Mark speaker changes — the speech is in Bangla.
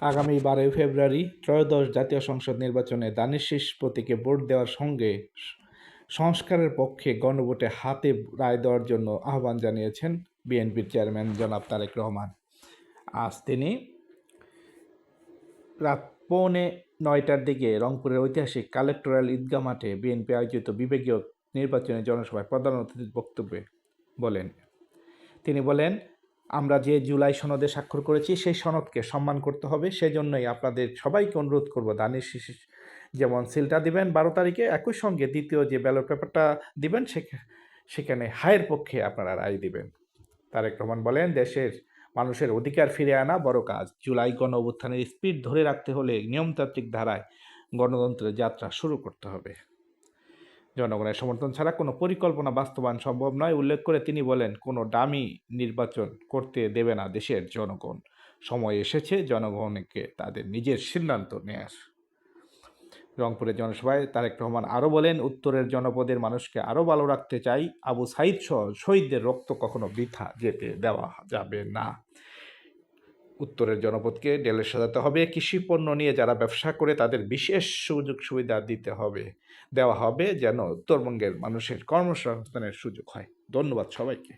Speaker 1: আগামী 12 ফেব্রুয়ারি ত্রয়োদশ জাতীয় সংসদ নির্বাচনে ধানের শীষ প্রতীকে ভোট দেওয়ার সঙ্গে সংস্কারের পক্ষে গণভোটে হাতে রায় দেওয়ার জন্য আহ্বান জানিয়েছেন বিএনপির চেয়ারম্যান জনাব তারেক রহমান। আজ তিনি রাত 8:45টার দিকে রংপুরের ঐতিহাসিক কালেক্টরাল ঈদগাহ মাঠে বিএনপি আয়োজিত বিভাগীয় নির্বাচনী জনসভায় প্রধান অতিথির বক্তব্যে বলেন। তিনি বলেন, আমরা যে জুলাই সনদে স্বাক্ষর করেছি সেই সনদকে সম্মান করতে হবে। সেজন্যই আপনাদের সবাইকে অনুরোধ করব, ধানের শীষ যেমন সিলটা দিবেন 12 তারিখে, একই সঙ্গে দ্বিতীয় যে ব্যালট পেপারটা দিবেন সেখানে হায়ের পক্ষে আপনারা রায় দিবেন। তারেক রহমান বলেন, দেশের মানুষের অধিকার ফিরে আনা বড় কাজ। জুলাই গণ অভ্যুত্থানের স্পিড ধরে রাখতে হলে নিয়মতান্ত্রিক ধারায় গণতন্ত্রের যাত্রা শুরু করতে হবে। জনগণের সমর্থন ছাড়া কোনো পরিকল্পনা বাস্তবায়ন সম্ভব নয় উল্লেখ করে তিনি বলেন, কোনো ডামি নির্বাচন করতে দেবে না দেশের জনগণ। সময় এসেছে জনগণকে তাদের নিজের সিদ্ধান্ত নেয়ার। রংপুরের জনসভায় তারেক রহমান আরও বলেন, উত্তরের জনপদের মানুষকে আরও ভালো রাখতে চাই। আবু সাইদ সহ শহীদদের রক্ত কখনো বৃথা যেতে দেওয়া যাবে না। উত্তরের জনপদকে ঢেলে সাজাতে হবে। কৃষি পণ্য নিয়ে যারা ব্যবসা করে তাদের বিশেষ সুযোগ সুবিধা দেওয়া হবে যেন উত্তরবঙ্গের মানুষের কর্মসংস্থানের সুযোগ হয়। ধন্যবাদ সবাইকে।